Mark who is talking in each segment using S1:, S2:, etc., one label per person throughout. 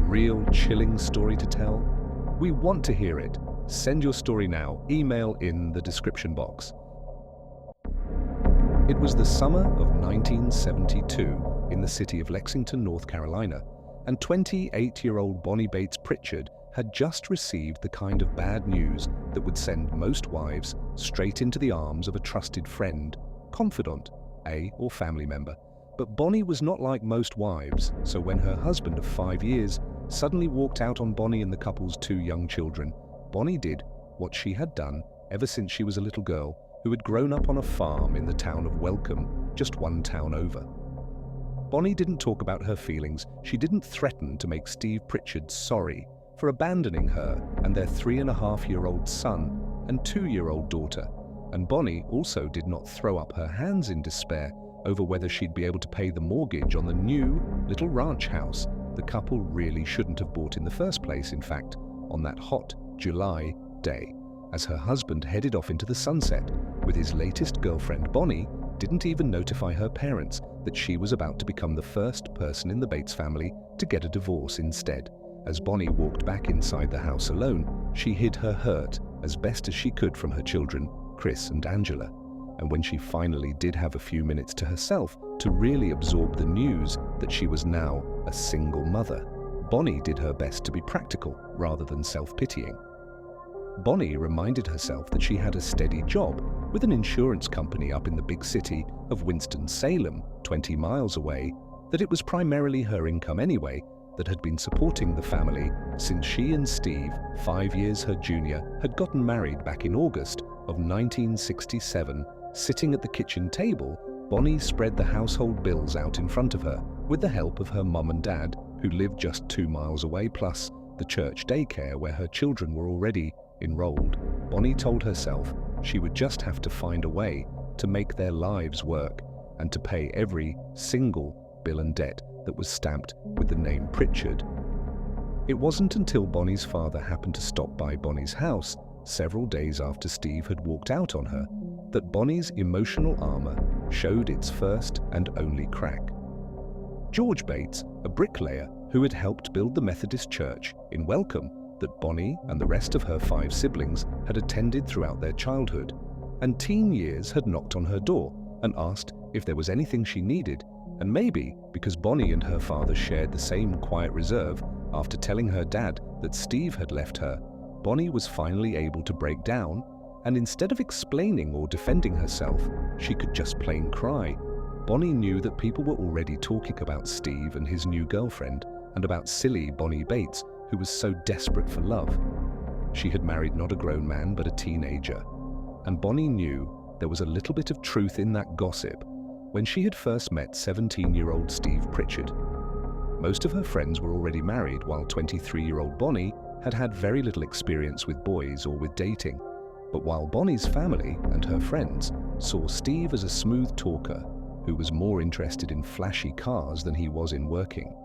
S1: real chilling story to tell? We want to hear it. Send your story now. Email in the description box. It was the summer of 1972 in the city of Lexington, North Carolina, and 28-year-old Bonnie Bates Pritchard had just received the kind of bad news that would send most wives straight into the arms of a trusted friend, confidant, or family member. But Bonnie was not like most wives, so when her husband of 5 years suddenly walked out on Bonnie and the couple's 2 young children, Bonnie did what she had done ever since she was a little girl who had grown up on a farm in the town of Welcome, just 1 town over. Bonnie didn't talk about her feelings. She didn't threaten to make Steve Pritchard sorry for abandoning her and their 3.5-year-old son and 2-year-old daughter. And Bonnie also did not throw up her hands in despair over whether she'd be able to pay the mortgage on the new little ranch house the couple really shouldn't have bought in the first place, in fact, on that hot July day, as her husband headed off into the sunset with his latest girlfriend. Bonnie didn't even notify her parents that she was about to become the first person in the Bates family to get a divorce instead. As Bonnie walked back inside the house alone, she hid her hurt as best as she could from her children, Chris and Angela. And when she finally did have a few minutes to herself to really absorb the news that she was now a single mother, Bonnie did her best to be practical rather than self-pitying. Bonnie reminded herself that she had a steady job with an insurance company up in the big city of Winston-Salem, 20 miles away, that it was primarily her income anyway that had been supporting the family since she and Steve, 5 years her junior, had gotten married back in August of 1967. Sitting at the kitchen table, Bonnie spread the household bills out in front of her with the help of her mum and dad, who lived just 2 miles away, plus the church daycare where her children were already enrolled. Bonnie told herself she would just have to find a way to make their lives work and to pay every single bill and debt that was stamped with the name Pritchard. It wasn't until Bonnie's father happened to stop by Bonnie's house several days after Steve had walked out on her that Bonnie's emotional armor showed its first and only crack. George Bates, a bricklayer who had helped build the Methodist church in Welcome that Bonnie and the rest of her 5 siblings had attended throughout their childhood and teen years, had knocked on her door and asked if there was anything she needed. And maybe because Bonnie and her father shared the same quiet reserve after telling her dad that Steve had left her, Bonnie was finally able to break down, and instead of explaining or defending herself, she could just plain cry. Bonnie knew that people were already talking about Steve and his new girlfriend, and about silly Bonnie Bates, who was so desperate for love. She had married not a grown man but a teenager, and Bonnie knew there was a little bit of truth in that gossip when she had first met 17-year-old Steve Pritchard. Most of her friends were already married, while 23-year-old Bonnie had had very little experience with boys or with dating. But while Bonnie's family and her friends saw Steve as a smooth talker who was more interested in flashy cars than he was in working,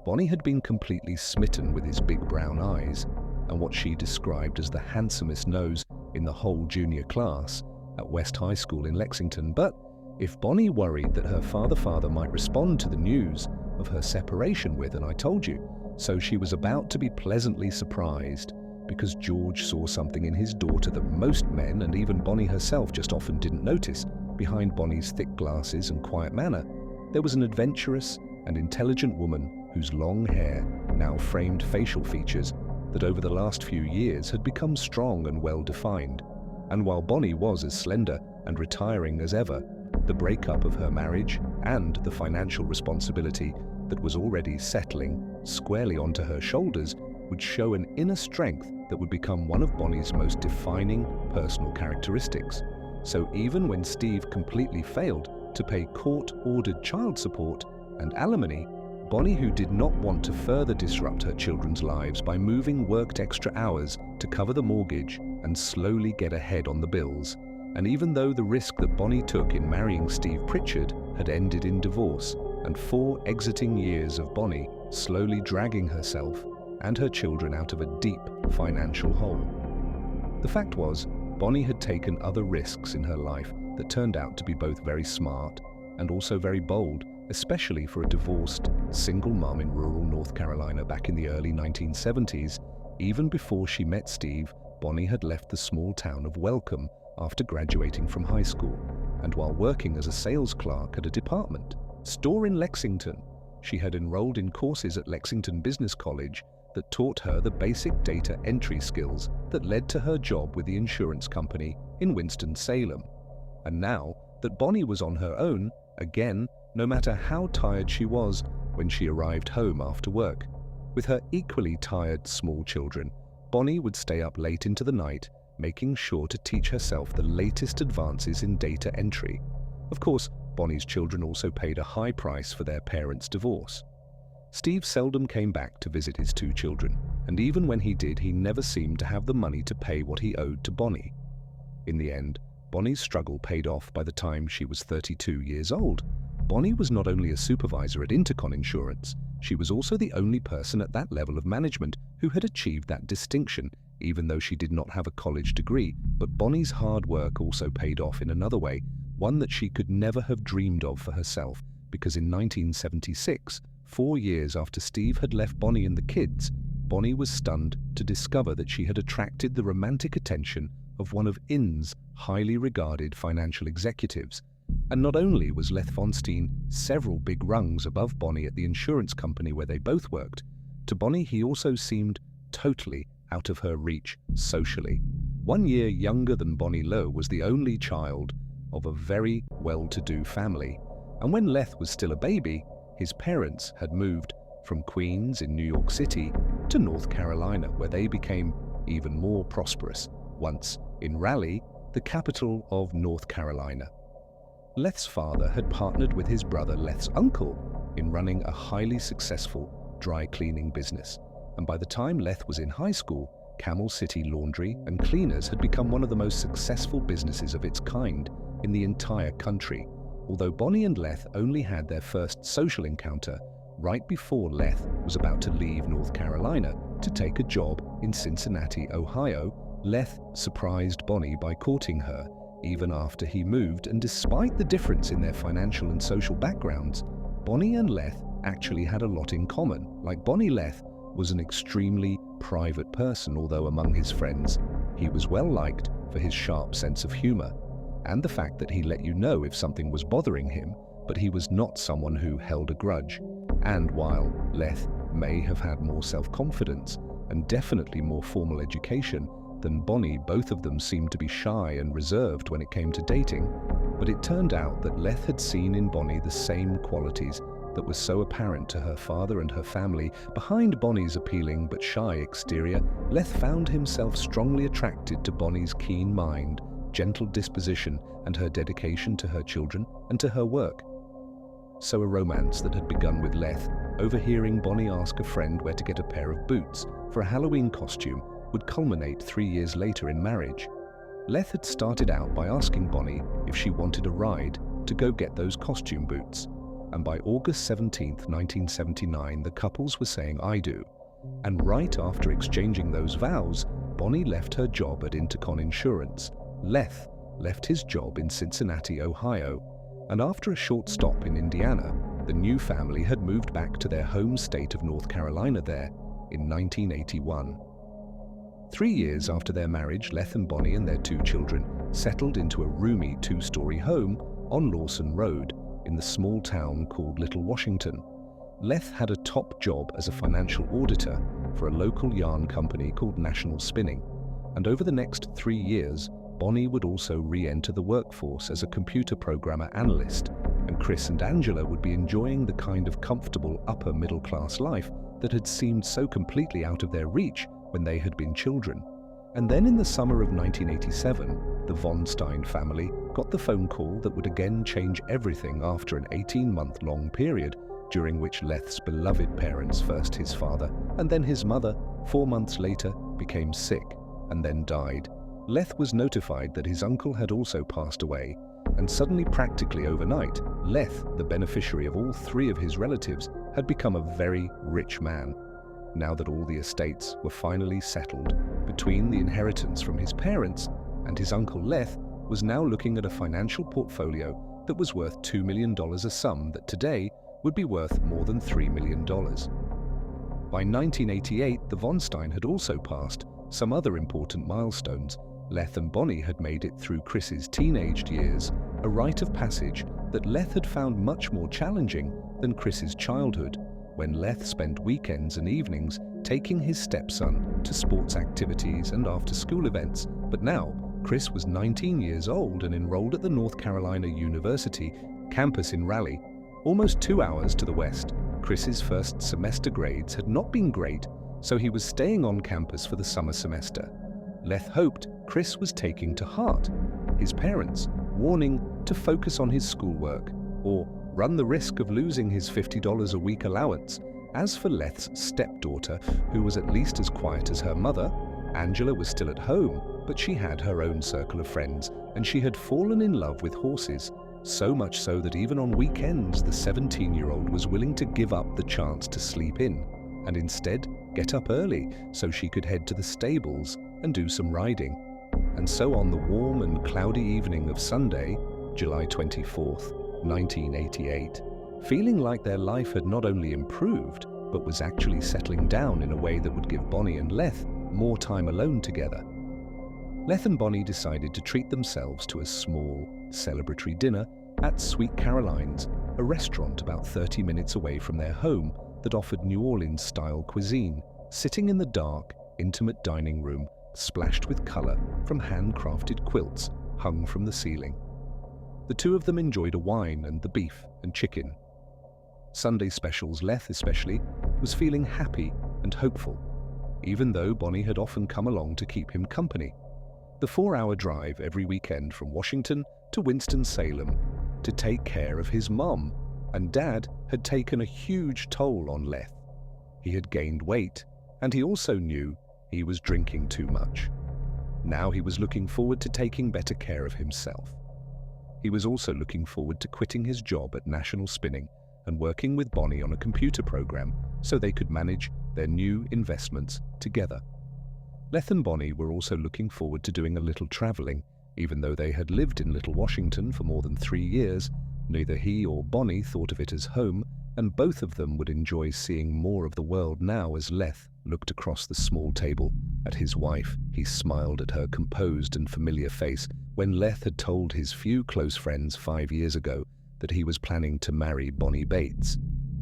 S1: Bonnie had been completely smitten with his big brown eyes and what she described as the handsomest nose in the whole junior class at West High School in Lexington. But if Bonnie worried that her father might respond to the news of her separation with "and I told you," so she was about to be pleasantly surprised, because George saw something in his daughter that most men, and even Bonnie herself, just often didn't notice. Behind Bonnie's thick glasses and quiet manner, there was an adventurous and intelligent woman whose long hair now framed facial features that over the last few years had become strong and well-defined. And while Bonnie was as slender and retiring as ever, the breakup of her marriage and the financial responsibility that was already settling squarely onto her shoulders would show an inner strength that would become one of Bonnie's most defining personal characteristics. So even when Steve completely failed to pay court-ordered child support and alimony, Bonnie, who did not want to further disrupt her children's lives by moving, worked extra hours to cover the mortgage and slowly get ahead on the bills. And even though the risk that Bonnie took in marrying Steve Pritchard had ended in divorce and 4 exiting years of Bonnie slowly dragging herself and her children out of a deep financial hole. The fact was, Bonnie had taken other risks in her life that turned out to be both very smart and also very bold, especially for a divorced, single mom in rural North Carolina back in the early 1970s. Even before she met Steve, Bonnie had left the small town of Welcome after graduating from high school, and while working as a sales clerk at a department store in Lexington, she had enrolled in courses at Lexington Business College that taught her the basic data entry skills that led to her job with the insurance company in Winston-Salem. And now that Bonnie was on her own, again, no matter how tired she was when she arrived home after work, with her equally tired small children, Bonnie would stay up late into the night, making sure to teach herself the latest advances in data entry. Of course, Bonnie's children also paid a high price for their parents' divorce. Steve seldom came back to visit his two children, and even when he did, he never seemed to have the money to pay what he owed to Bonnie. In the end, Bonnie's struggle paid off by the time she was 32 years old. Bonnie was not only a supervisor at Intercon Insurance, she was also the only person at that level of management who had achieved that distinction, even though she did not have a college degree. But Bonnie's hard work also paid off in another way, one that she could never have dreamed of for herself, because in 1976, 4 years after Steve had left Bonnie and the kids, Bonnie was stunned to discover that she had attracted the romantic attention of one of IN's highly regarded financial executives. And not only was Leth Von Steen several big rungs above Bonnie at the insurance company where they both worked, to Bonnie he also seemed totally out of her reach socially. 1 year younger than Bonnie Lowe, was the only child of a very well-to-do family, and when Leth was still a baby, his parents had moved from Queens in New York City to North Carolina, where they became even more prosperous, once in Raleigh, the capital of North Carolina. Leth's father had partnered with his brother Leth's uncle in running a highly successful dry cleaning business, and by the time Leth was in high school, Camel City Laundry and Cleaners had become one of the most successful businesses of its kind in the entire country. Although Bonnie and Leth only had their first social encounter right before Leth was about to leave North Carolina to take a job in Cincinnati, Ohio, Leth surprised Bonnie by courting her even after he moved, and despite the difference in their financial and social backgrounds, Bonnie and Leth actually had a lot in common. Like Bonnie, Leth was an extremely private person, although among his friends, he was well liked for his sharp sense of humor and the fact that he let you know if something was bothering him, but he was not someone who held a grudge. And while Leth may have had more self-confidence and definitely more formal education than Bonnie, both of them seemed to be shy and reserved when it came to dating. But it turned out that Leth had seen in Bonnie the same qualities that were so apparent to her father and her family. Behind Bonnie's appealing but shy exterior, Leth found himself strongly attracted to Bonnie's keen mind, gentle disposition, and her dedication to her children and to her work. So a romance that had begun with Leth overhearing Bonnie ask a friend where to get a pair of boots for a Halloween costume would culminate 3 years later in marriage. Leth had started out by asking Bonnie if she wanted a ride to go get those costume boots, and by August 17, 1979, the couples were saying "I do." And right after exchanging those vows, Bonnie left her job at Intercon Insurance. Leth left his job in Cincinnati, Ohio, and after a short stop in Indiana, the new family had moved back to their home state of North Carolina there in 1981. 3 years after their marriage, Leth and Bonnie and their 2 children settled into a roomy 2-story home on Lawson Road in the small town called Little Washington. Leth had a top job as a financial auditor for a local yarn company called National Spinning, and over the next 3 years, Bonnie would also re-enter the workforce as a computer programmer analyst, and Chris and Angela would be enjoying the kind of comfortable upper middle-class life that had seemed so completely out of their reach when they had been children. And then in the summer of 1987, the Von Stein family got the phone call that would again change everything after an 18-month-long period during which Leth's beloved parents, first his father and then his mother, 4 months later became sick and then died. Leth was notified that his uncle had also passed away, and suddenly, practically overnight, Leth, the beneficiary of all 3 of his relatives, had become a very rich man. Now that all the estates were finally settled, between the inheritance from his parents and his uncle Leth was now looking at a financial portfolio that was worth $2 million, a sum that today would be worth more than $3 million. By 1988, the von Stein had also passed some other important milestones. Leth and Bonnie had made it through Chris's teenage years, a rite of passage that Leth had found much more challenging than Chris's childhood, when Leth spent weekends and evenings taking his stepson to sports activities and after-school events. But now, Chris was 19 years old and enrolled at the North Carolina University campus in Raleigh, almost 2 hours to the west. Chris's first semester grades had not been great, so he was staying on campus for the summer semester. Leth hoped Chris was taking to heart his parents' warning to focus on his schoolwork or run the risk of losing his $50 a week allowance. As for Leth's stepdaughter, who was at least as quiet as her mother, Angela was still at home, but she had her own circle of friends, and she had fallen in love with horses, so much so that even on weekends the 17-year-old was willing to give up the chance to sleep in, and instead get up early so she could head to the stables and do some riding. And so on the warm and cloudy evening of Sunday, July 24th, 1988, feeling like their life had not only improved, but was actually settling down in a way that would give Bonnie and Leth more time alone together, Leth and Bonnie decided to treat themselves to a small, celebratory dinner at Sweet Caroline's, a restaurant about 30 minutes away from their home that offered New Orleans-style cuisine, sitting in the dark, intimate dining room splashed with color from handcrafted quilts hung from the ceiling. The two of them enjoyed a wine and the beef and chicken. Sunday specials, Leth especially, was feeling happy and hopeful, even though Bonnie had often come along to keep him company. The 4-hour drive every weekend from Washington to Winston-Salem to take care of his mom and dad had taken a huge toll on Leth. He had gained weight, and he also knew he was drinking too much. Now he was looking forward to taking better care of himself. He was also looking forward to quitting his job at National Spinning and working with Bonnie on a computer program so they could manage their new investments together. Leth and Bonnie were also looking forward to doing a little traveling. Even though they had lived in Little Washington for more than 3 years, neither he or Bonnie thought of it as home, and both of them would enjoy seeing more of the world now. As Leth looked across the small table at his wife, he smiled at her composed and familiar face. When Leth had told his few close friends 5 years ago that he was planning to marry Bonnie Bates,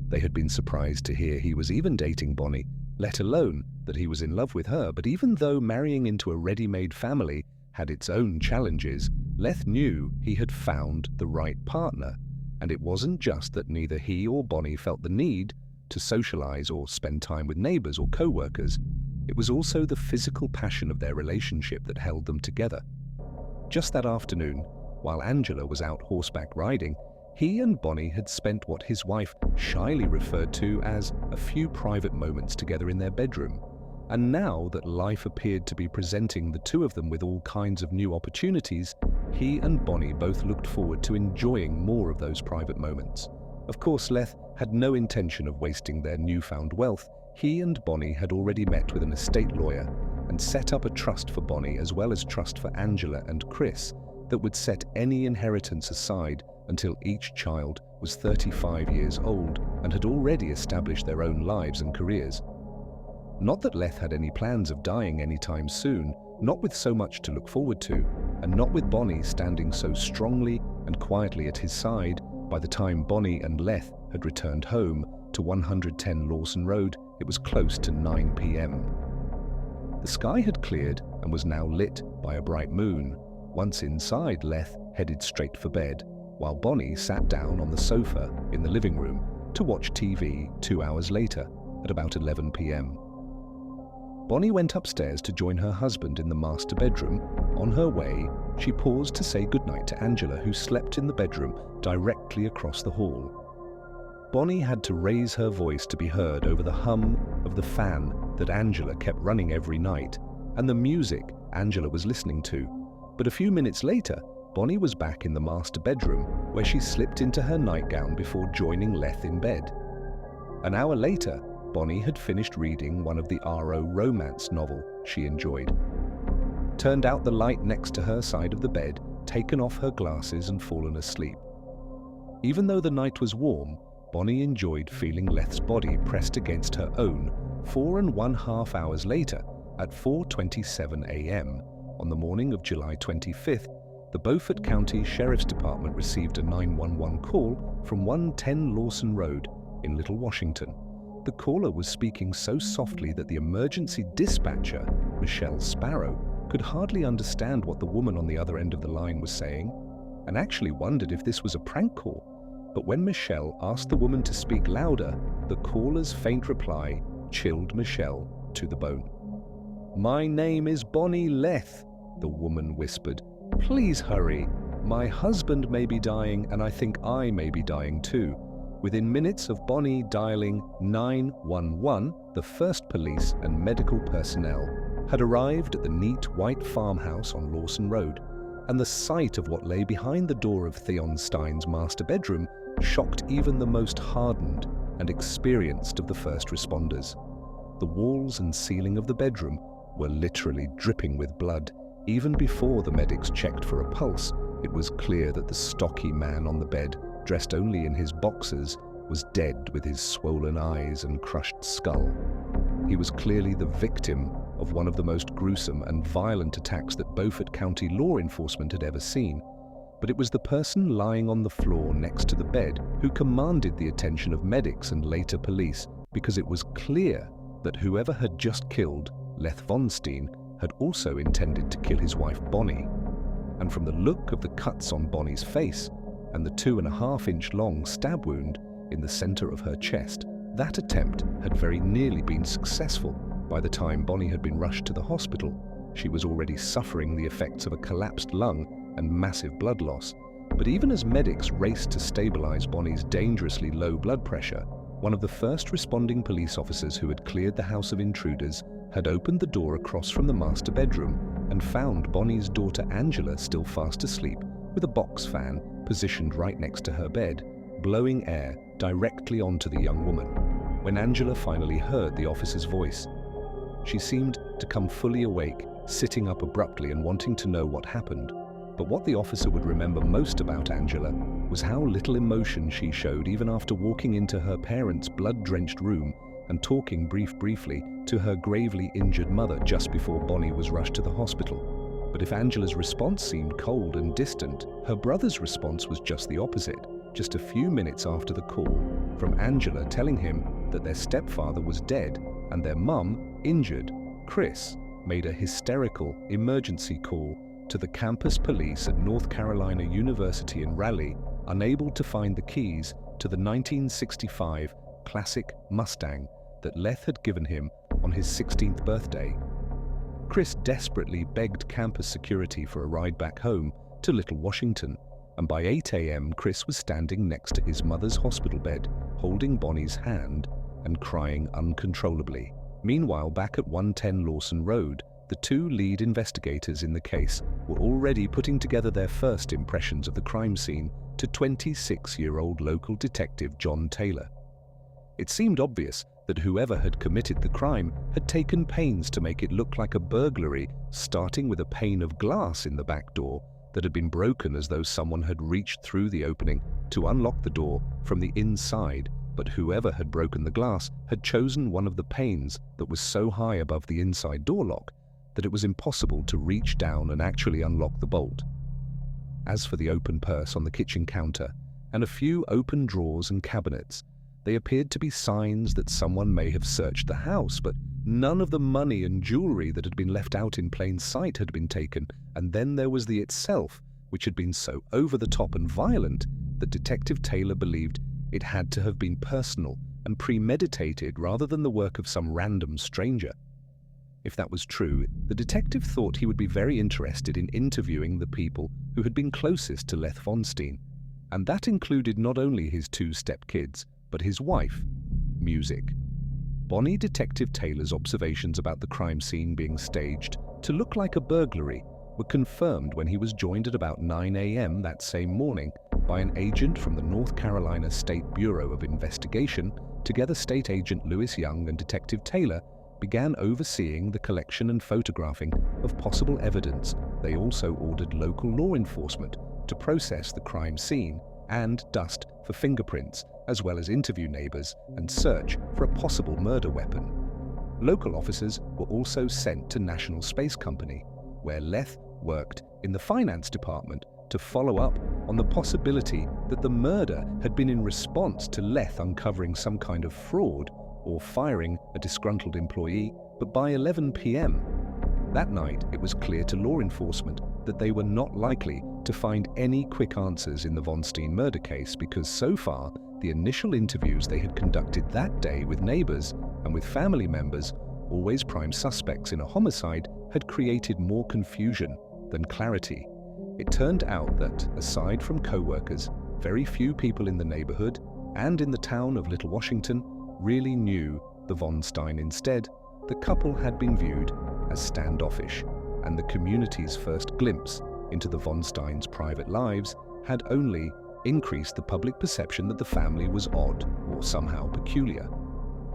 S1: they had been surprised to hear he was even dating Bonnie, let alone that he was in love with her. But even though marrying into a ready-made family had its own challenges, Leth knew he had found the right partner. And it wasn't just that neither he or Bonnie felt the need to socialize or spend time with neighbors or co-workers. It was also the physical passion of their relationship that held them together. Just that afternoon, while Angela was out horseback riding, he and Bonnie had spent what his wife shyly referred to as a few private moments together in their bedroom. And now that life appeared to be presenting the two of them with all kinds of new opportunities, he and Bonnie both looked forward to enjoying more of those private moments. Of course, Leth had no intention of wasting their newfound wealth. He and Bonnie had already met with an estate lawyer and set up a trust for Bonnie as well as trust for Angela and Chris that would set any inheritance aside until each child was 35 years old and had already established their own lives and careers. Not that Leth had any plans of dying anytime soon, not with so much to look forward to, and not with Bonnie standing so strongly and quietly at his side. By the time Bonnie and Leth had returned home to 110 Lawson Road, it was close to 9 p.m. The sky had cleared and was now lit by a bright moon. Once inside, Leth headed straight for bed, while Bonnie sat down on the sofa in the living room to watch TV 2 hours later at about 11 p.m. Bonnie went upstairs to join her husband in the master bedroom. On her way, she paused to say goodnight to Angela, who slept in the bedroom directly across the hall. Bonnie had to raise her voice to be heard over the hum of the fan that Angela kept running every night and the music Angela was listening to. But a few minutes later, Bonnie was back in the master bedroom, where she slipped into her nightgown before joining Leth in bed. An hour later, Bonnie had finished reading one of the R.O. romance novel she enjoyed, turned out the light next to her side of the bed, taken off her glasses and fallen asleep. Even though the night was warm, Bonnie enjoyed feeling Leth's body pressed against her own 4.5 hours later at 4:27 a.m. On the morning of July 25th, the Beaufort County Sheriff's Department received a 911 call from 110 Lawson Road in Little Washington. The caller was speaking so softly that the emergency dispatcher, Michelle Sparrow, could hardly understand what the woman on the other end of the line was saying, and actually wondered if this was a prank call. But when Michelle asked the woman to speak louder, the caller's faint reply chilled Michelle to the bone. "My name is Bonnie Leth," the woman whispered. "Please hurry. My husband may be dying, and I think I may be dying too." Within minutes of Bonnie dialing 911, the first police and medical personnel had arrived at the neat white farmhouse on Lawson Road, and the sight of what lay behind the door of Theon Stein's master bedroom shocked even the most hardened and experienced of the first responders. The walls and ceiling of the bedroom were literally dripping with blood. Even before the medics checked for a pulse, it was clear that the stocky man on the bed, dressed only in his boxers, was dead with his swollen eyes and crushed skull. He was clearly the victim of one of the most gruesome and violent attacks that Beaufort County law enforcement had ever seen. But it was the person lying on the floor next to the bed who commanded the attention of medics and later police, because it was clear that whoever had just killed Leth Von Steen had also intended to kill his wife Bonnie. And from the look of the cuts on Bonnie's face and the 2.5-inch long stab wound in the center of her chest, that attempt had very nearly been successful. By the time Bonnie had been rushed to the hospital, she was already suffering the effects of a collapsed lung and massive blood loss. But even as medics raced to stabilize Bonnie's dangerously low blood pressure, one of the first responding police officers who had cleared the house of intruders had opened the door across from the master bedroom and found Bonnie's daughter Angela still fast asleep with a box fan positioned right next to her bed, blowing air directly onto the young woman. When Angela finally heard the officer's voice, she seemed to come fully awake, sitting up abruptly and wanting to know what happened. But what the officer would remember most about Angela was how little emotion she showed even after walking into her parents' blood-drenched room and talking briefly to her gravely injured mother just before Bonnie was rushed to the hospital. But if Angela's response seemed cold and distant, her brother's response was just the opposite. Just a few minutes after the call from Angela telling him that their stepfather was dead and their mum injured, Chris made a hysterical emergency call to the campus police at North Carolina University in Raleigh, unable to find the keys to the 1965 classic Mustang that Leth had given him on his 16th birthday. Chris desperately begged campus security for a ride back home to Little Washington, and by 8 a.m. Chris was standing next to his mother's hospital bed, holding Bonnie's hand and crying uncontrollably. Meanwhile, back at 110 Lawson Road, the two lead investigators in the case were already putting together their first impressions of the crime scene to 26-year-old local detective John Taylor. It seemed obvious that whoever had committed the crime had taken pains to make it look like a burglary, starting with a pane of glass in the back door that had been broken as though someone had reached through the opening to unlock the door from the inside. But whoever had broken the glass had chosen one of the panes that was so high above the inside door lock that it was impossible to reach down and actually unlock the bolt. As for the open purse on the kitchen counter and a few open drawers and cabinets, they appeared to be signs that someone may have searched the house, but none of the money and jewelry that had been left out in plain sight had been taken. And then there was the itself, which had been so over the top and violent that Detective Taylor believed it had to have been personal and premeditated rather than the work of some random stranger. If that was true, the detective thought he would be very interested in interviewing the people who had been closest to Leth Von Steen, and that included not only his two stepkids, but his wife, Music. Bonnie Detective Taylor's observations about the crime scene being staged to look like a burglary were confirmed when he was joined at about 9 a.m. that same morning by an agent from the North Carolina State Bureau of Investigation. Together, State Agent Lewis Young and Detective Taylor began overseeing the collection and photographing of possible evidence. They also ordered local law enforcement to process the crime scene and dust for fingerprints, as well as interview neighbors and search for a possible murder weapon. Local officers were also sent to National Space Company, where Leth worked in the finance department, to follow up on the possibility that the murder had been in response to Leth uncovering some kind of fraud or firing a disgruntled employee. But by 11 p.m. that night, it was clear to law enforcement that they were not likely to find any quick answers in the Von Steen murder case, because so far, the initial interviews they had conducted that day with neighbors and with family members, always prime suspects in a homicide, had created more confusion than clarity. It turned out that, aside from co-workers, very few people in the neighborhood and in the town of Little Washington really knew the Von Steen. Instead, the couple had been viewed as standoffish, and the community's first glimpse into the Von Steens' private lives had only increased the public perception that the family was odd or somehow peculiar.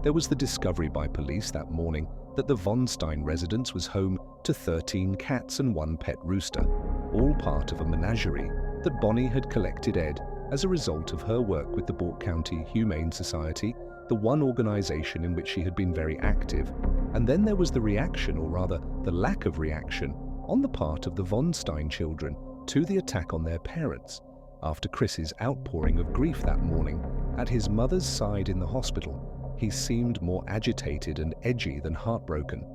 S1: There was the discovery by police that morning that the Von Steen residence was home to 13 cats and 1 pet rooster, all part of a menagerie that Bonnie had collected Ed as a result of her work with the Bourke County Humane Society, the one organization in which she had been very active. And then there was the reaction, or rather the lack of reaction, on the part of the Von Steen children to the attack on their parents. After Chris's outpouring of grief that morning at his mother's side in the hospital, he seemed more agitated and edgy than heartbroken.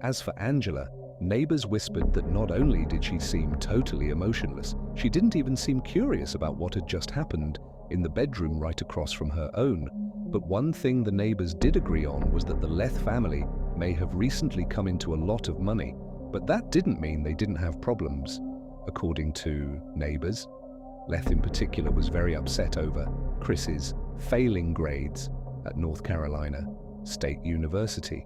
S1: As for Angela, neighbors whispered that not only did she seem totally emotionless, she didn't even seem curious about what had just happened in the bedroom right across from her own. But one thing the neighbors did agree on was that the Leth family may have recently come into a lot of money, but that didn't mean they didn't have problems. According to neighbors, Leth in particular was very upset over Chris's failing grades at North Carolina State University.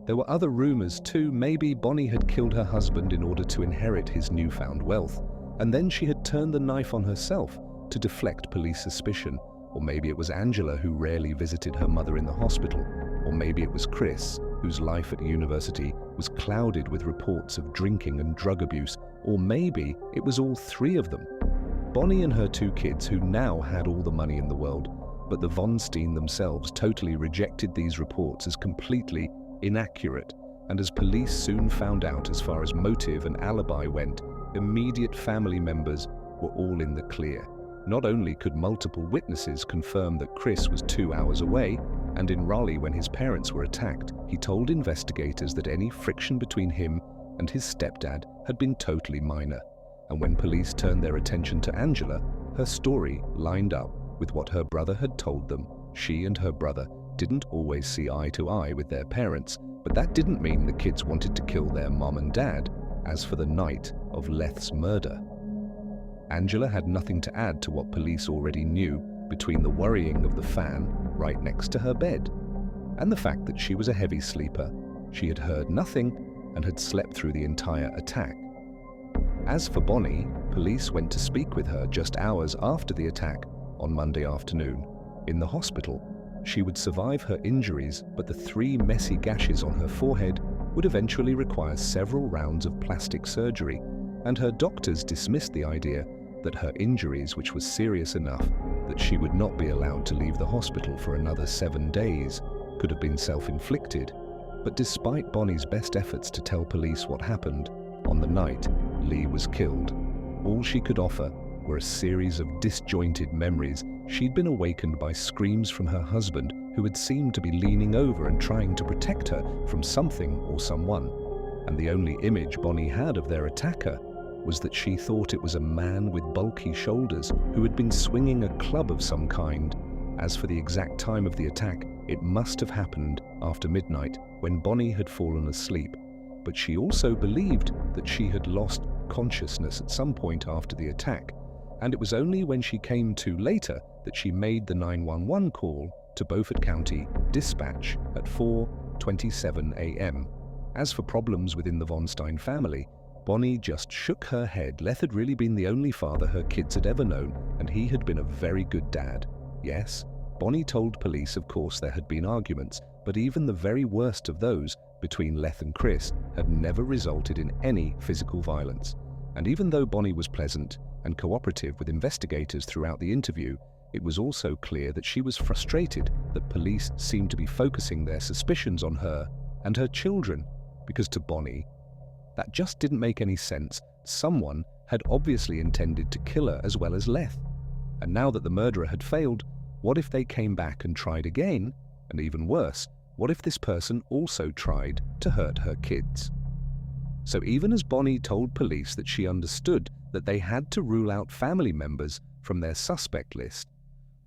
S1: There were other rumors too. Maybe Bonnie had killed her husband in order to inherit his newfound wealth, and then she had turned the knife on herself to deflect police suspicion. Or maybe it was Angela, who rarely visited her mother in the hospital. Or maybe it was Chris, whose life at university was clouded with reports of drinking and drug abuse. Or maybe it was all three of them. Bonnie and her 2 kids, who now had all the money in the world, but the Von Steen themselves totally rejected these reports as completely inaccurate. And as police soon found out, as far as motive and alibi went, immediate family members were all in the clear. Not only could multiple witnesses confirm that Chris was 2 hours away, and in Raleigh when his parents were attacked, he told investigators that any friction between him and his stepdad had been totally minor. And when police turned their attention to Angela, her story lined up with what her brother had told them. She and her brother didn't always see eye to eye with their parents, but that didn't mean the kids wanted to kill their mom and dad. As for the night of Leth's murder, Angela had nothing to add to what police already knew between the worrying of the fan right next to her bed and the fact that she was a heavy sleeper. She had heard nothing and had slept through the entire attack. As for Bonnie, police went to speak with her just hours after the attack on Monday afternoon. In the hospital, she would survive her injuries, but the 3 messy gashes on her forehead would eventually require several rounds of plastic surgery, and her doctors dismissed the idea that her injuries, which were serious enough that she would not be allowed to leave the hospital for another 7 days, could have been self-inflicted. But despite Bonnie's best efforts to tell police what happened, on the night Lee was killed, all she could offer were a series of disjointed memories. She'd been awakened by screams from her husband, who had seemed to be leaning over and trying to protect her from something or someone. And the only image Bonnie had of their attacker was that she thought it was a man with bulky shoulders who had been swinging a club of some kind. As for the exact time of the attack, it must have happened after midnight, when Bonnie had fallen asleep. But she also believed that she had lost consciousness at some point after the attack, and it was only when she came to later that she made the 911 call to Beaufort County Dispatch at 4:27 a.m. As for problems within the Von Steen family, Bonnie just shook her head. Leth had really been the only father her kids had ever known, and he had been a very good dad. Yes, Bonnie told police, of course, there had been arguments, but even the very worst of those between Leth and Chris had never resulted in any physical violence. And even though Bonnie was pleasant and cooperative with investigators throughout the interview, it was also clear that she was frustrated that police seemed to be focusing their suspicions on her and her children, because to Bonnie, that just didn't make any sense. Someone had obviously intended to kill her as well as Leth. And now that the murderer had failed, what if they came back and tried again? And even worse, what if this person also tried to hurt her kids? So even as Bonnie told police that she understood that they had to rule out family members from their suspect list,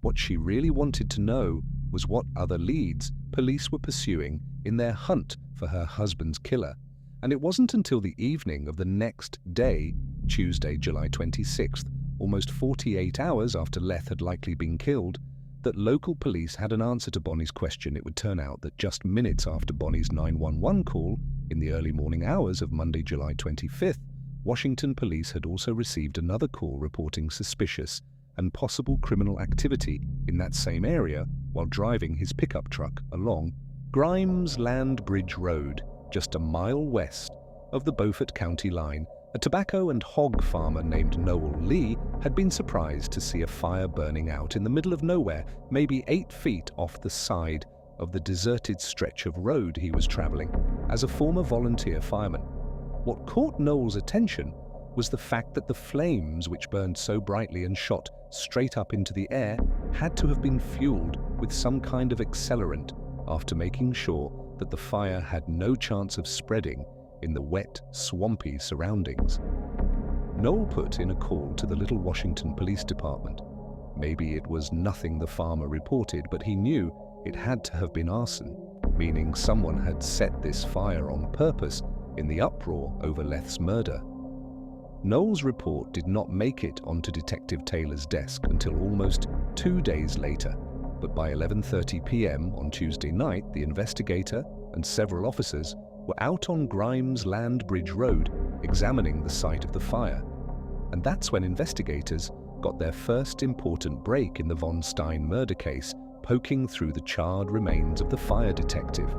S1: what she really wanted to know was what other leads police were pursuing in their hunt for her husband's killer. And it wasn't until the evening of the next day, Tuesday, July 26th, almost 48 hours after Leth had likely been killed, that local police had an answer to Bonnie's question. It would turn out that just minutes after Bonnie's 911 call, in the early morning hours of Monday, July 25th, Washington police had also received another call reporting suspicious and possible criminal activity in that same area while driving his pickup truck along Grimes Land Bridge Road, just a mile west of the Beaufort County line. A tobacco and hog farmer named Noel Lee had been surprised to see a fire burning out in the middle of nowhere, maybe 8 feet off the side of the deserted stretch of road he was traveling as a former volunteer fireman. What caught Noel's attention was the fact that the flames, which burned so brightly and shot straight up into the air, had to have been fueled with some kind of accelerant after making sure that the fire had no chance of spreading in the wet, swampy surroundings. Noel put in a call to the Little Washington Police Department. Maybe it was nothing the farmer reported, but he knew it had to have been arson, meaning someone had set this fire on purpose in the uproar over Leth's murder. Noel's report did not make it onto Detective Taylor's desk until almost 2 days later, but by 11:30 p.m. on Tuesday night, the investigator and several officers were out on Grimes Land Bridge Road examining the site of the fire. And that's when investigators got their first important break in the Von Stein murder case, poking through the charred remains of the fire detective.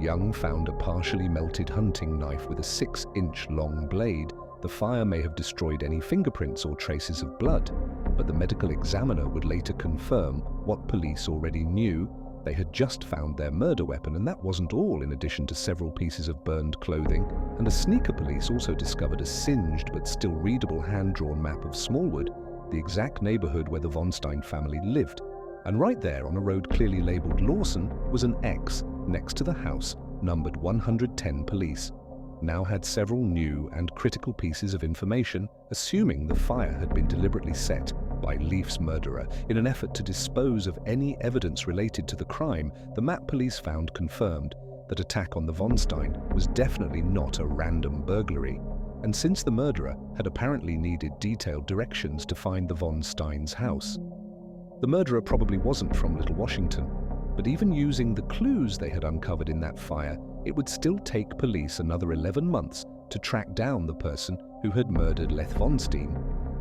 S1: Young found a partially melted hunting knife with a 6-inch long blade. The fire may have destroyed any fingerprints or traces of blood, but the medical examiner would later confirm what police already knew. They had just found their murder weapon, and that wasn't all. In addition to several pieces of burned clothing and a sneaker, police also discovered a singed but still readable hand-drawn map of Smallwood, the exact neighborhood where the Von Stein family lived. And right there on a road clearly labeled Lawson was an X next to the house numbered 110 police. Now had several new and critical pieces of information, assuming the fire had been deliberately set by Leaf's murderer. In an effort to dispose of any evidence related to the crime, the map police found confirmed that attack on the Von Stein was definitely not a random burglary. And since the murderer had apparently needed detailed directions to find the Von Stein's house, the murderer probably wasn't from Little Washington. But even using the clues they had uncovered in that fire, it would still take police another 11 months to track down the person who had murdered Leth Von Stein.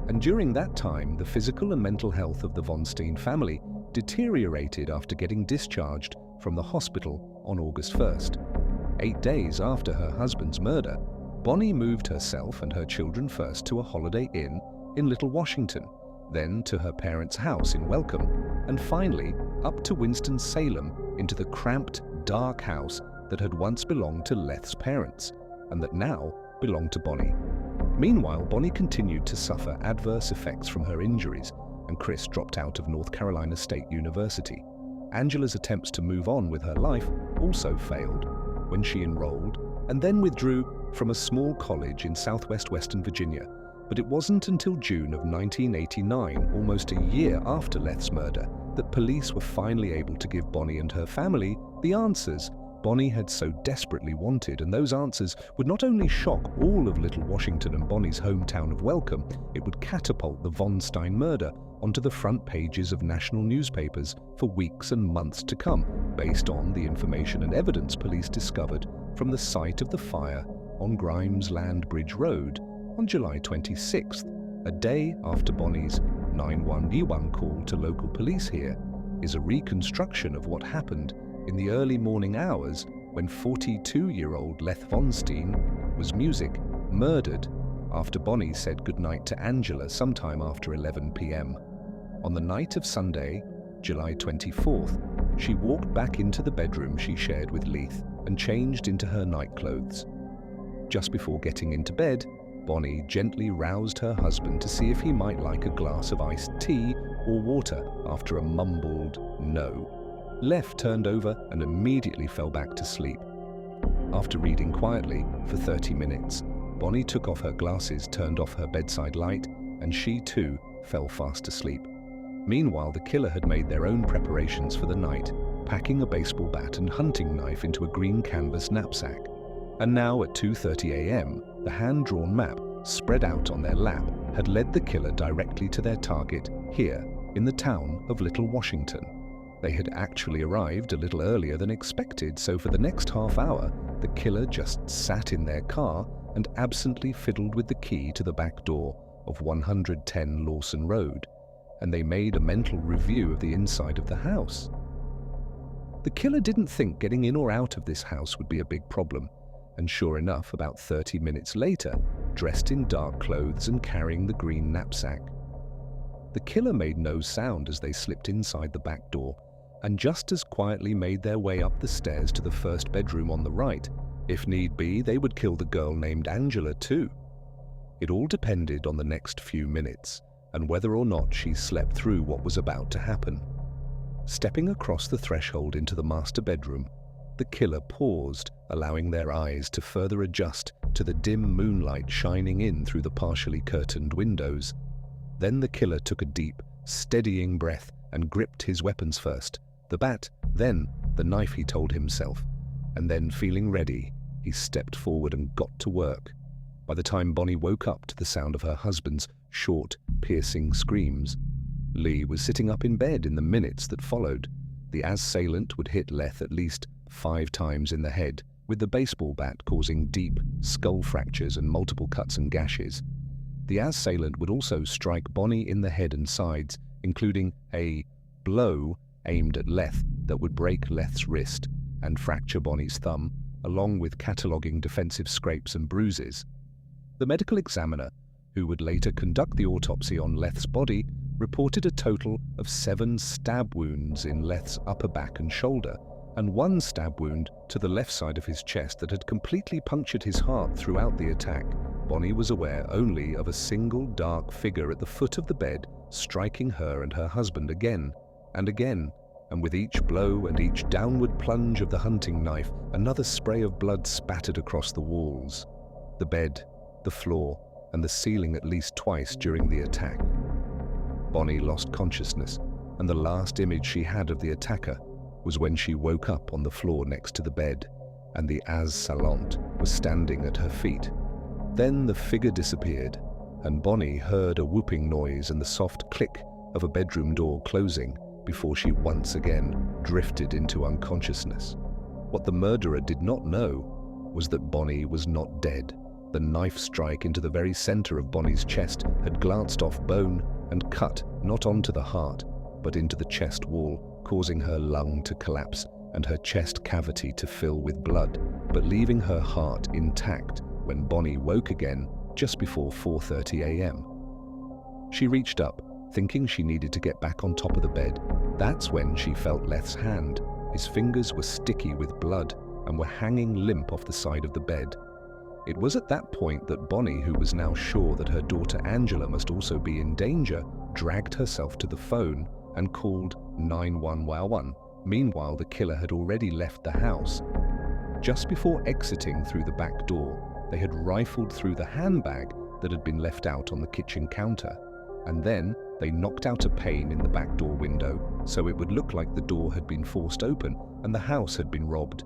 S1: And during that time, the physical and mental health of the Von Stein family deteriorated after getting discharged from the hospital on August 1st. 8 days after her husband's murder, Bonnie moved herself and her children first to a Holiday Inn in Little Washington, then to her parents' house in Welcome, and finally up to Winston-Salem into the cramped, dark house that had once belonged to Leth's parents, and that now belonged to Bonnie. Meanwhile, Bonnie continued to suffer adverse effects from her injuries, and Chris dropped out of North Carolina State University. Angela's attempts to move on with her life also failed when she enrolled and then withdrew from a small college in southwest Western Virginia. But it wasn't until June of 1989, almost a year after Leth's murder, that police were finally able to give Bonnie and her family the answers Bonnie had so desperately wanted. And those answers would not only shock all of Little Washington and Bonnie's hometown of Welcome, it would catapult the Von Stein murder onto the front pages of national newspapers for weeks and months to come, based on the information and evidence police discovered from the site of the fire on Grimes Land Bridge Road on July 26th, a day after Bonnie's 911 call to local police. Here is a reconstruction of what happened in the early morning hours when 42-year-old Leth Von Stein was murdered after Bonnie said goodnight to Angela sometime after 11 p.m. On the night of Sunday, July 24th, she walked back into the bedroom she shared with Leith and changed into her nightclothes. Just before getting into bed, Bonnie gently roused her husband to see if he might like a glass of iced tea or water after a mumbled no. Leith turned over and immediately fell back to sleep. After reading quietly for 30 minutes, Bonnie took off her glasses, turned off her bedside light, and she too fell fast asleep. Meanwhile, the killer had made their own preparations for the night, packing a baseball bat and hunting knife into a green canvas knapsack. And now at 2:30 a.m., the hand-drawn map spread out on their lap had led the killer directly to their target here in the town of Little Washington. They had actually arrived a little earlier than expected, so for the next half hour, the killer just sat in their car and absently fiddled with the key to the back door of 110 Lawson Road, and they made a mental review of the inside of the house. The killer didn't think getting in or out of this house would be a big problem, and sure enough, about 30 minutes later, dressed in dark clothes and carrying the green knapsack. The killer made no sound as they slipped inside the back door, and just as quietly made their way up the stairs to the first bedroom on the right. If need be, they would kill the girl named Angela too. It all depended on the next few minutes, and whether or not she slept through what was about to happen. Stepping across the threshold into the master bedroom, the killer paused, allowing their eyes to further adjust to the dim moonlight shining in through the partially curtained windows. Then the killer took a deep, steadying breath and gripped his weapons first, the bat, then the knife, he told himself, and then feeling ready, he stepped forward and got to work. By the time Bonnie woke up to the sound of her husband's short, piercing screams, Lee was sitting up in bed in the minutes that followed. The assailant would hit Leith at least 5 times in the head, with the baseball bat causing deep skull fractures and multiple cuts and gashes. The assailant would also strike Bonnie in the head and sides, including a blow aimed at Leith that would break Leith's wrist and fracture Bonnie's thumb, along with cataloguing defensive scrapes and bruises. The medical examiner, who would later conduct the autopsy on Leith's body, reported a total of 7 stab wounds in Leith's upper back and shoulder, and 1 stab wound to the left side of his chest that had completely punctured his heart throughout the attack. Bonnie was aware only of a single dark figure at the foot of the bed, striking her and her husband again and again, and with each blow and each downward plunge of the hunting knife, another spray of blood spattered across the walls, the bed, the floor, and the ceiling at least twice during the attack. Bonnie lost consciousness, and the last image she had of the attacker was when she woke up on the floor next to the bed, and the assailant was standing at her feet. Then the figure disappeared, and Bonnie heard a whooping noise and the soft click of a bedroom door closing before she once again drifted into unconsciousness. What the murderer did not know was that Bonnie was not dead. The knife strike into the very center of Bonnie's chest had glanced off bone and cut not onto the heart, but into the chest wall, causing her lung to collapse and her chest cavity to fill with blood, but leaving her heart intact when Bonnie woke again just before 4:30 a.m. She reached up, thinking she needed to get back on top of the bed. That's when she felt Leith's hand. His fingers were sticky with blood and were hanging limp off the side of the bed. It was at that point that Bonnie, who was now sure that her daughter Angela must also be in danger, dragged herself to the phone and called 911. Meanwhile, the killer had already left the house. Just before exiting through the back door, they had rifled through the handbag that had been left out on the kitchen counter, and then they knocked out a pane in the back door window so it would look like the door had been forced open and the house had been robbed.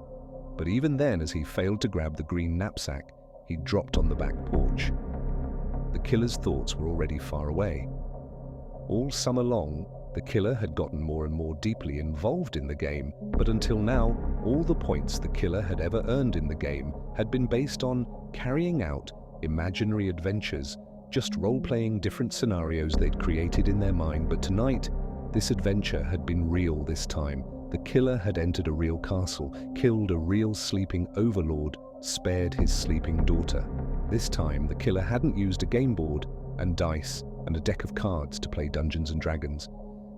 S1: But even then, as he failed to grab the green knapsack, he dropped on the back porch. The killer's thoughts were already far away. All summer long, the killer had gotten more and more deeply involved in the game, but until now, all the points the killer had ever earned in the game had been based on carrying out imaginary adventures, just role-playing different scenarios they'd created in their mind. But tonight, this adventure had been real this time, The killer had entered a real castle, killed a real sleeping overlord, spared his sleeping daughter. This time, the killer hadn't used a game board and dice and a deck of cards to play Dungeons and Dragons.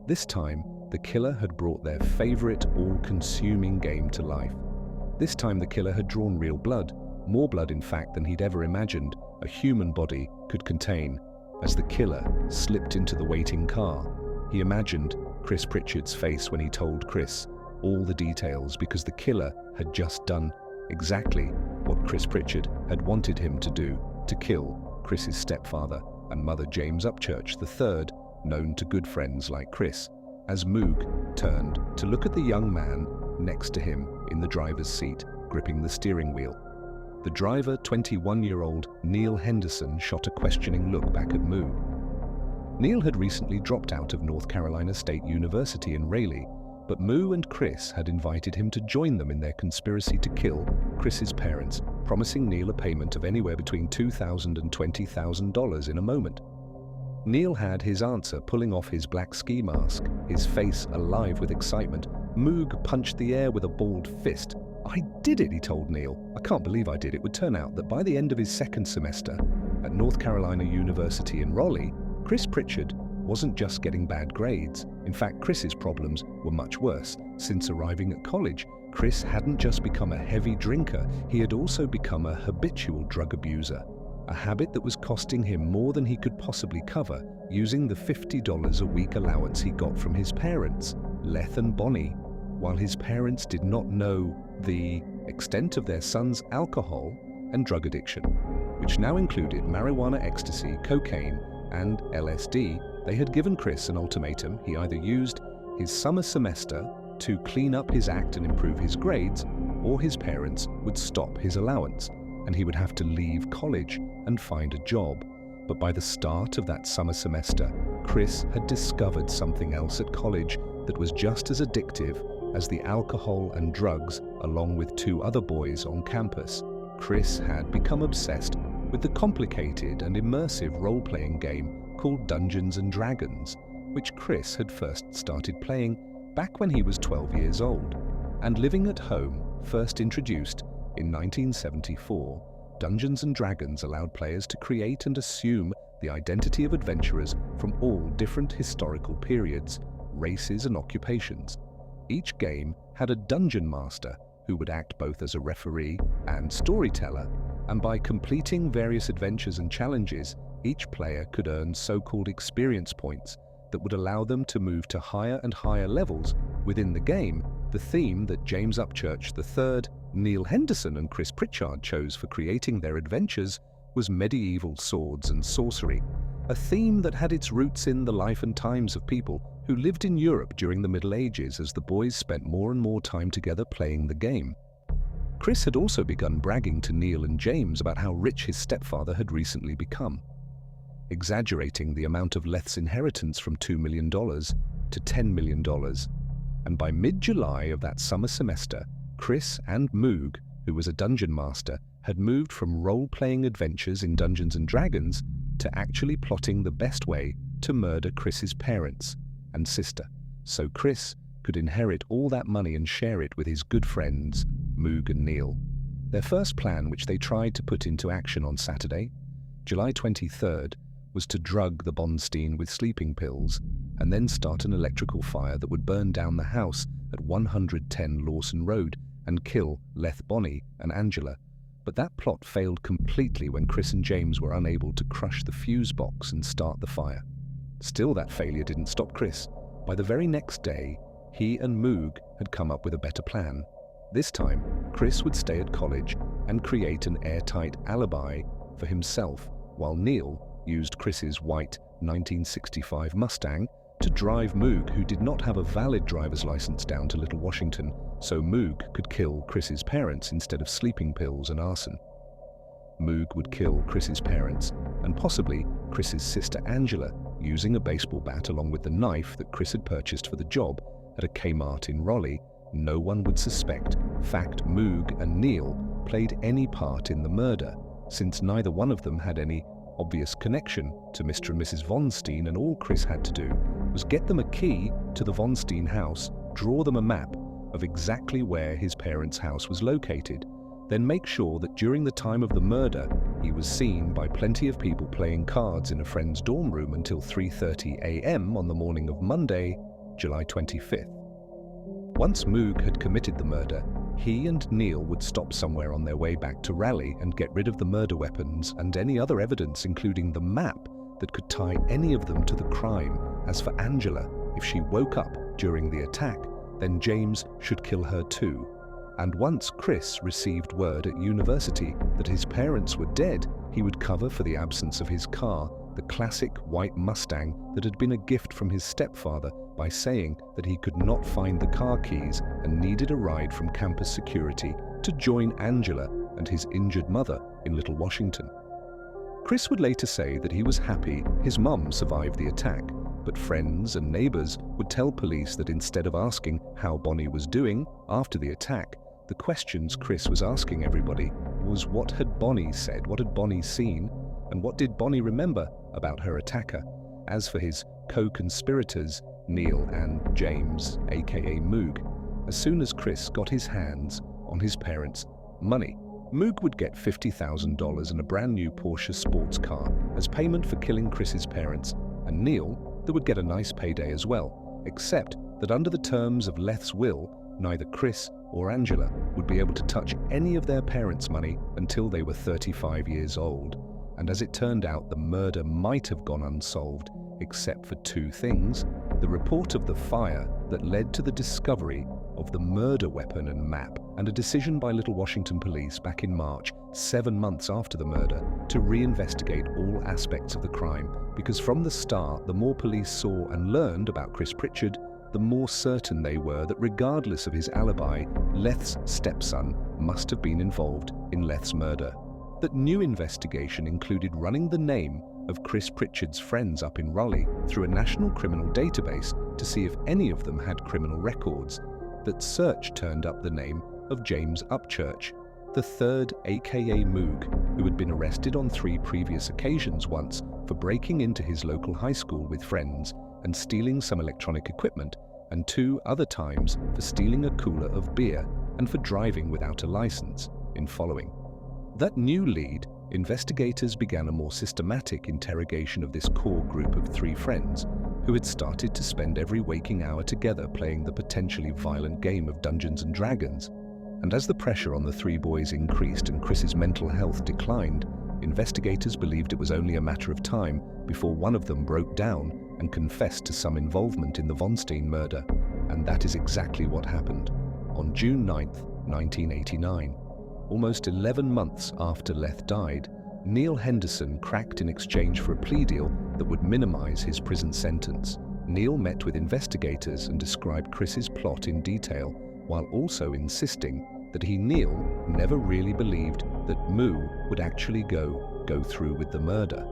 S1: This time, the killer had brought their favorite all-consuming game to life. This time the killer had drawn real blood, more blood in fact than he'd ever imagined a human body could contain. As the killer slipped into the waiting car, he imagined Chris Pritchard's face when he told Chris all the details, because the killer had just done exactly what Chris Pritchard had wanted him to do, to kill Chris's stepfather and mother, James Upchurch III, known to good friends like Chris. As Moog turned to look at the young man next to him in the driver's seat, gripping the steering wheel, the driver, 21-year-old Neil Henderson, shot a questioning look back at Moog. Neil had recently dropped out of North Carolina State University in Raleigh, but Moog and Chris had invited him to join them in their conspiracy to kill Chris's parents, promising Neil a payment of anywhere between $2,000 and $20,000 in a moment. Neil had his answer, pulling off his black ski mask, his face alive with excitement. Moog punched the air with a balled fist. "I did it," he told Neil. "I can't believe I did." It would turn out that by the end of his second semester at North Carolina University in Raleigh, Chris Pritchard wasn't just getting bad grades. In fact, Chris's problems were much worse. Since arriving at college, Chris hadn't just become a heavy drinker, he had also become a habitual drug abuser. A habit that was costing him more than he could possibly cover, using the $50 a week allowance he got from his parents, Leth and Bonnie, while his parents did not know the extent of their son's alcohol and drug addiction, which now included marijuana, ecstasy, cocaine, and LSD. They had given Chris an ultimatum: he either used his summer semester to clean up his act and improve his grades, or his parents would stop his allowance, and he would have to leave college and find a job. But by the start of that summer semester, Chris had discovered something else at college that was just as addictive as the alcohol and drugs, along with two other boys on campus. Chris had become obsessed with the complicated and immersive role-playing game called Dungeons and Dragons, which Chris had first started playing back when he was 12 years old. And living at home, first introduced in 1974, Dungeons and Dragons allowed players to create and assume the identity of adventurers from all different historical periods, races, and occupations. Each game had a dungeon master who would act both as a referee and storyteller, and by completing various adventures and challenges, each player could earn so-called experience points that would allow them to move to higher and higher levels within the game. The theme that James Upchurch III, Neil Henderson, and Chris Pritchard chose for creating their adventures was medieval swords and sorcery, a theme that had its roots in the life and times of people who lived in Europe during the Middle Ages, as the boys spent more and more time together playing the game. Chris had also begun bragging to Neil and James about how rich his stepfather had recently become, exaggerating the amount of Leth's inheritance from $2 million to $10 million. And by mid-July of that summer semester, Chris and Moog, who was a dungeon master, had moved from role-playing adventures in Dungeons and Dragons to actually plotting the best way to murder Chris's parents and sister, so Chris could inherit all that money and share it with his good friends, Moog and Neil. Their first plan, which they tried to put into action on Saturday, July 23rd, was to drug the Bonstein with sleeping pills and then start an electrical fire that would burn down the house at 110 Lawson Road and kill Leth, Bonnie, and Angela. But that plot failed completely when Chris and James were unable to crush the fuse box and start the fire. Still, that failure didn't stop Chris. By the very next day, he and Moog had come up with a better plan. This time, Chris would stay at college and create an airtight alibi for himself, while Neil used Chris's white 1965 Mustang to drive Moog, who did not have a valid driver's license, down to Little Washington, so Moog could kill Chris's parents instead of sleeping pills and arson. Moog would kill Chris's parents and possibly Chris's sister Angela using a baseball bat along with the knife that Chris had purchased for the job at a Kmart in Raleigh. No one would suspect fact Moog and Neil played any part in the murder, since neither one of them had any obvious connection to Mr. and Mrs. Von Steen, and all Chris had to do was get them a key to the Von Steen house, draw them a map, of exactly where his parents' house was located, then make sure that during the time of the murder, he was seen by plenty of people playing cards in a friend's dorm room until 3:30 a.m. on the morning of Monday, July 25th. Once Moog had committed the murder, he and Neil would stop somewhere on their way back to Raleigh and get rid of the murder weapons and any other evidence, including the map that could tie any of them to the crime. As for Angela, if she woke up during the attack, then James should kill her too. And once Chris received word at university that his parents were dead, he would cover for the absence of his car, the classic white Mustang that had been a gift from his stepfather, by saying that he could not find the car keys and needed a ride from campus security to join Angela and his injured mother in Little Washington. Chris would later say that he was happy his mum survived the attack, but friends and neighbors would tell police that instead of asking how Bonnie was doing after the attack, the questions Chris was asking everybody was what had Bonnie said, what had Bonnie seen, and what did Bonnie remember about her attacker. As for his co-conspirators, Neil and James, aka Moog, as soon as Chris got his hands on his parents' money, Moog would get $50,000 and a brand new Porsche sports car as payment for killing Chris's parents, and Neil would get a nice payday as well, except that under the terms of Leth's will, neither Chris or Angela would be able to touch any of their parents' money until they were 35 years old. And as it turned out, the murder might have gone unsolved, except for two things: the report of the fire that led to the discovery of the murder weapon and map, and a decision by Little Washington police back in March, 7 months after the murder, to reinvestigate all aspects of the crime, because from the start, the more police saw and learned about Chris Pritchard, the more certain they were that regardless of his alibi, Leth's stepson must have been involved in Leth's murder. That new investigation included running the name of Chris Pritchard's friends up in Raleigh through a national criminal database to see if any of them had criminal records. That search turned up the name of James Upchurch, the third aka Moog, who had been arrested on 3 previous occasions, once for breaking into his local high school with friends and stealing some electronic equipment, and 2 other times for stealing a cooler of beer and for driving without a license in following. That new lead, investigators began a more systematic interrogation of this core group of 3 friends who had started to spend every waking hour together playing the potentially violent game of Dungeons and Dragons. And as the pressure on the 3 boys increased and Chris's mental health declined, investigators believed it was only a matter of time before one of them broke down and confessed to some involvement in the Von Stein murder. And that is exactly what happened. On June 9th, 1989, almost 11 months after Leth died, Neil Henderson cracked in exchange for a plea deal that would minimize his prison sentence. Neil met with investigators and described Chris's plot in detail, while also insisting that he, Neil, never really believed that Moo would actually go through with the murder.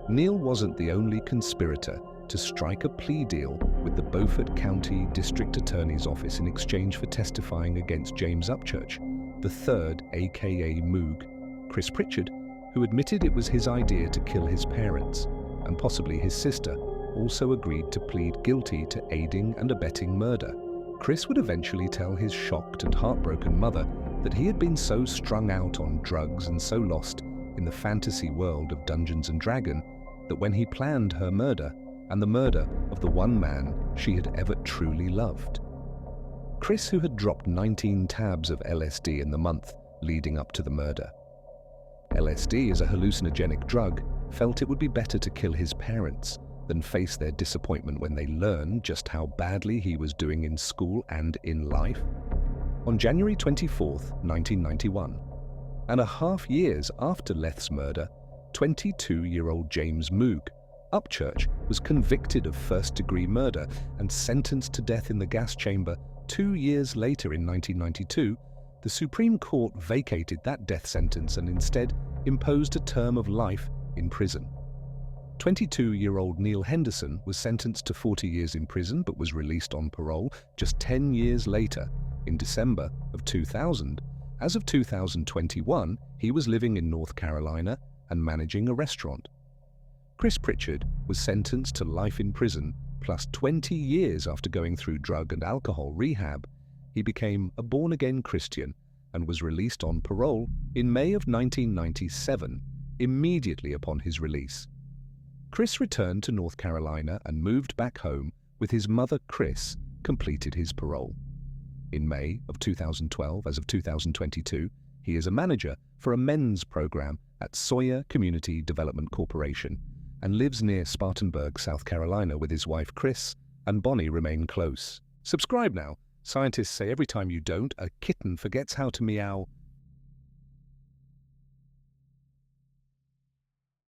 S1: Neil wasn't the only conspirator to strike a plea deal with the Beaufort County District Attorney's Office in exchange for testifying against James Upchurch, the third aka Moog, Chris Pritchard, who admitted it was his idea to kill his parents, and possibly his sister, also agreed to plead guilty to aiding and abetting murder. Chris would eventually tell his shocked and heartbroken mother that he had been so strung out on drugs and so lost in the fantasy world of Dungeons and Dragons that when he planned her murder and the murder of the one man she had ever truly loved. Chris, who had dropped 19 tabs of LSD in the month leading up to the murder. LSD is a hallucinogenic drug, felt it would be better to kill his parents than face their disappointment when they learned just how badly he was doing in school and in life. On January 24th, 1991, and a half years after Leth's murder, 22-year-old James Moog Upchurch was convicted of first-degree murder and sentenced to death in the gas chamber. 2 years later, in 1992, the Supreme Court vacated that death sentence and instead imposed a term of life in prison. 22-year-old Neil Henderson was sentenced to 40 years in prison but was released on parole just 10 years later, in December of 2000. As of 2021, he was living in North Carolina and managing a restaurant. Chris Pritchard was sentenced to life in prison plus 20 years after going through drug and alcohol rehab. he became a born-again Christian and was released on parole in May of 1997, immediately upon his release. Chris returned to North Carolina and moved back home with his mother. Chris completed his parole. In May of 2012, as of 2022, he is a manager for a men's program at Sawyer Community Development Corporation and lives near Spartanburg, South Carolina with his wife Chris, and Bonnie remain close. Subscribe now. Scientists say every time you don't, a kitten forgets how to meow.